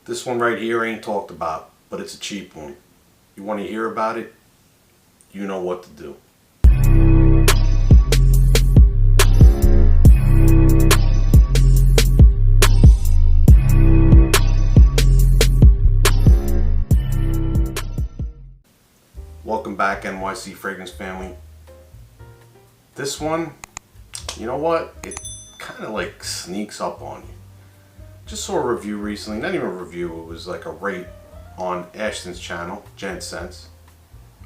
This one right here ain't talked about, but it's a cheap one. You want to hear about it? You know what to do. Welcome back, NYC Fragrance family. This one, you know what? It kind of like sneaks up on you. Just saw a review recently, not even a review, it was like a rate on Ashton's channel, Gent Sense.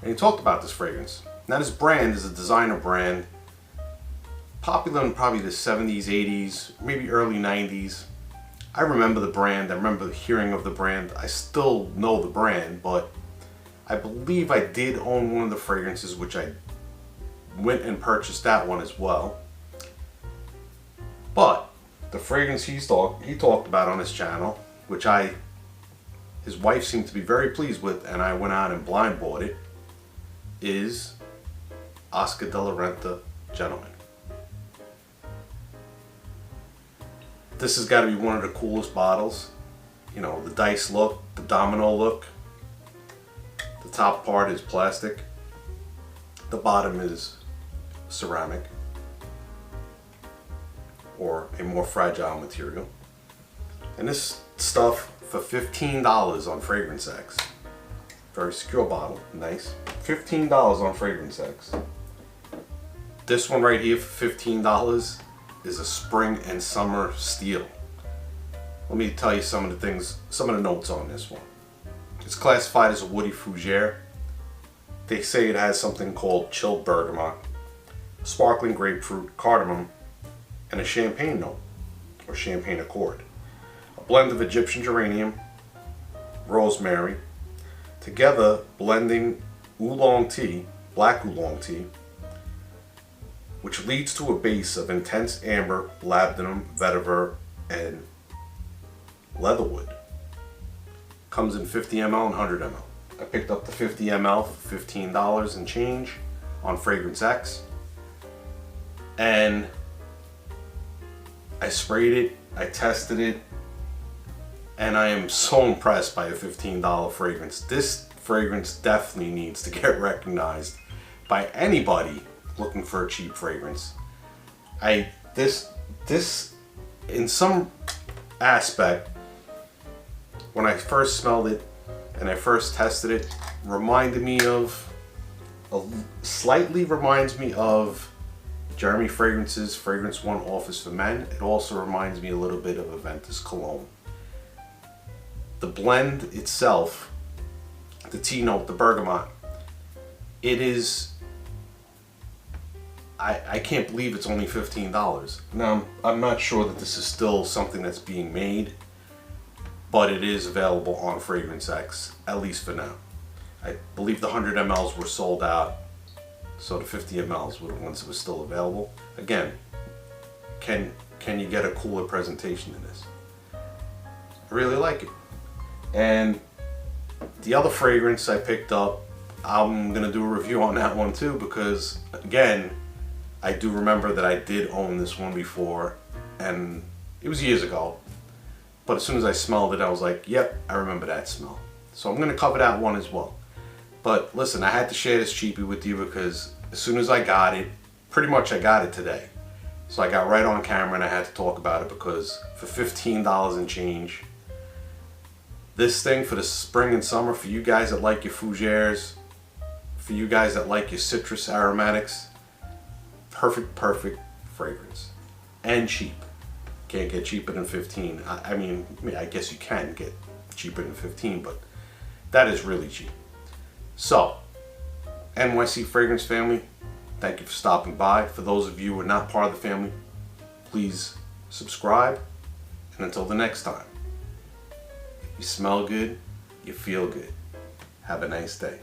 And he talked about this fragrance. Now this brand is a designer brand, popular in probably the 70s, 80s, maybe early 90s. I remember the brand, I remember hearing of the brand. I still know the brand, but I believe I did own one of the fragrances, which I went and purchased that one as well. But the fragrance he talked about on his channel, which his wife seemed to be very pleased with, and I went out and blind bought it, is Oscar de la Renta Gentleman. This has got to be one of the coolest bottles. You know, the dice look, the domino look. The top part is plastic. The bottom is ceramic, or a more fragile material. And this stuff for $15 on FragranceX. Very secure bottle, nice. $15 on FragranceX. This one right here for $15 is a spring and summer steal. Let me tell you some of the notes on this one. It's classified as a woody fougere. They say it has something called chilled bergamot, sparkling grapefruit, cardamom, and a champagne note, or champagne accord. A blend of Egyptian geranium, rosemary, together blending oolong tea, black oolong tea, which leads to a base of intense amber, labdanum, vetiver, and leatherwood. Comes in 50 ml and 100 ml. I picked up the 50 ml for $15 and change on FragranceX. And I sprayed it, I tested it, and I am so impressed by a $15 fragrance. This fragrance definitely needs to get recognized by anybody looking for a cheap fragrance. This in some aspect, when I first smelled it and I first tested it, slightly reminds me of Jeremy Fragrance's Fragrance One Office for Men. It also reminds me a little bit of Aventus Cologne. The blend itself, the tea note, the bergamot, it is, I can't believe it's only $15. Now, I'm not sure that this is still something that's being made, but it is available on FragranceX, at least for now. I believe the 100 mLs were sold out, so the 50 mLs were the ones that were still available. Again, can you get a cooler presentation than this? I really like it. And the other fragrance I picked up, I'm gonna do a review on that one too, because again, I do remember that I did own this one before, and it was years ago. But as soon as I smelled it, I was like, yep, I remember that smell. So I'm gonna cover that one as well. But listen, I had to share this cheapie with you because as soon as I got it, pretty much I got it today. So I got right on camera and I had to talk about it because for $15 and change, this thing for the spring and summer, for you guys that like your fougères, for you guys that like your citrus aromatics, perfect fragrance. And cheap. Can't get cheaper than 15. I mean, I guess you can get cheaper than 15, but that is really cheap. So, NYC Fragrance family, thank you for stopping by. For those of you who are not part of the family, please subscribe. And until the next time, you smell good, you feel good. Have a nice day.